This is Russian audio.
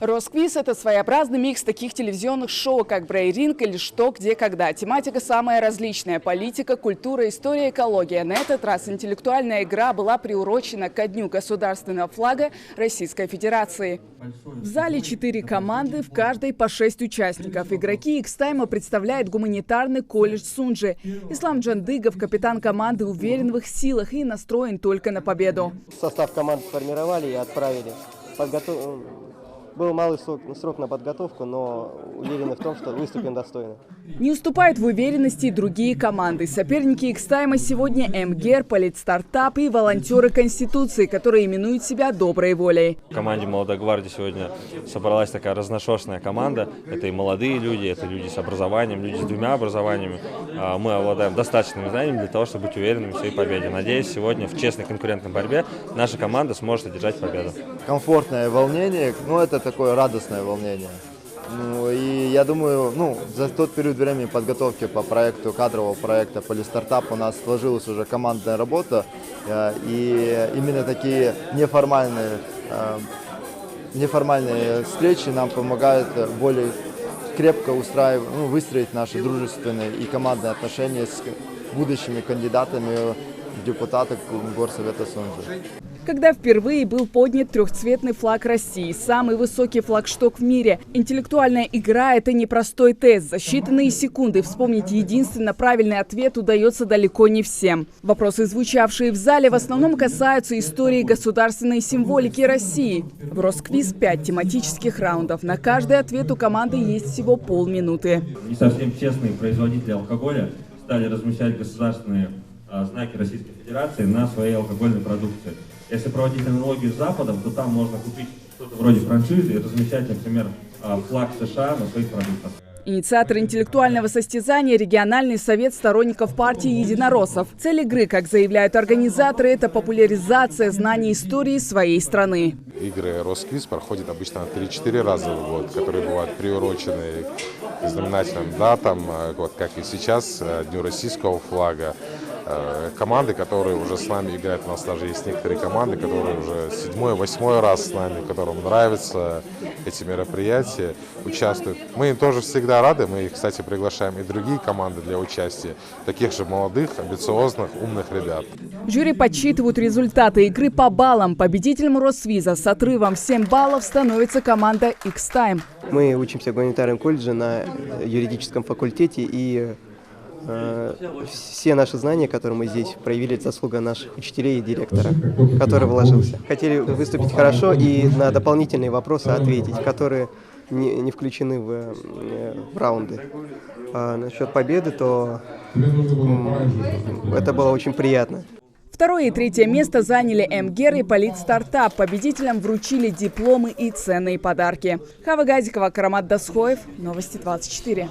Росквиз – это своеобразный микс таких телевизионных шоу, как «Брейринг» или «Что, где, когда». Тематика самая различная – политика, культура, история, экология. На этот раз интеллектуальная игра была приурочена ко Дню государственного флага Российской Федерации. В зале 4 команды, в каждой по 6 участников. Игроки X-Time представляют гуманитарный колледж Сунджи. Ислам Джандыгов, капитан команды, уверен в их силах и настроен только на победу. Состав команды сформировали и отправили. Был малый срок на подготовку, но уверены в том, что выступим достойно. Не уступают в уверенности и другие команды. Соперники X-Time сегодня МГЕР, Политстартап и волонтеры Конституции, которые именуют себя доброй волей. В команде «Молодой гвардии» сегодня собралась такая разношерстная команда. Это и молодые люди, это люди с образованием, люди с 2 образованиями. Мы обладаем достаточными знаниями для того, чтобы быть уверенными в своей победе. Надеюсь, сегодня в честной конкурентной борьбе наша команда сможет одержать победу. Комфортное волнение, это такое радостное волнение. И я думаю, за тот период времени подготовки по проекту, кадрового проекта «Политстартап» у нас сложилась уже командная работа. И именно такие неформальные встречи нам помогают более крепко выстроить наши дружественные и командные отношения с будущими кандидатами в депутаты Горсовета Сунджи. Когда впервые был поднят трехцветный флаг России, самый высокий флагшток в мире. Интеллектуальная игра – это непростой тест. За считанные секунды вспомнить единственно правильный ответ удается далеко не всем. Вопросы, звучавшие в зале, в основном касаются истории государственной символики России. В Росквиз 5 тематических раундов. На каждый ответ у команды есть всего полминуты. Не совсем честные производители алкоголя стали размещать государственные знаки Российской Федерации на своей алкогольной продукции. Если проводить аналогию с Западом, то там можно купить что-то вроде франшизы и размещать, например, флаг США на своих продуктах. Инициатор интеллектуального состязания – региональный совет сторонников партии единороссов. Цель игры, как заявляют организаторы, это популяризация знаний истории своей страны. Игры Росквиз проходят обычно 3-4 раза в год, которые бывают приурочены к знаменательным датам, вот как и сейчас, Дню российского флага. Команды, которые уже с нами играют, у нас даже есть некоторые команды, которые уже 7-8 раз с нами, которым нравятся эти мероприятия, участвуют. Мы им тоже всегда рады, мы, кстати, приглашаем и другие команды для участия, таких же молодых, амбициозных, умных ребят. В жюри подсчитывают результаты игры по баллам. Победителем Росвиза с отрывом в 7 баллов становится команда X-Time. Мы учимся в гуманитарном колледже на юридическом факультете, и все наши знания, которые мы здесь проявили, это заслуга наших учителей и директора, который вложился. Хотели выступить хорошо и на дополнительные вопросы ответить, которые не включены в раунды. А насчет победы, то это было очень приятно. Второе и третье место заняли МГЕР и Политстартап. Победителям вручили дипломы и ценные подарки. Хава Газикова, Карамат Дасхоев, Новости 24.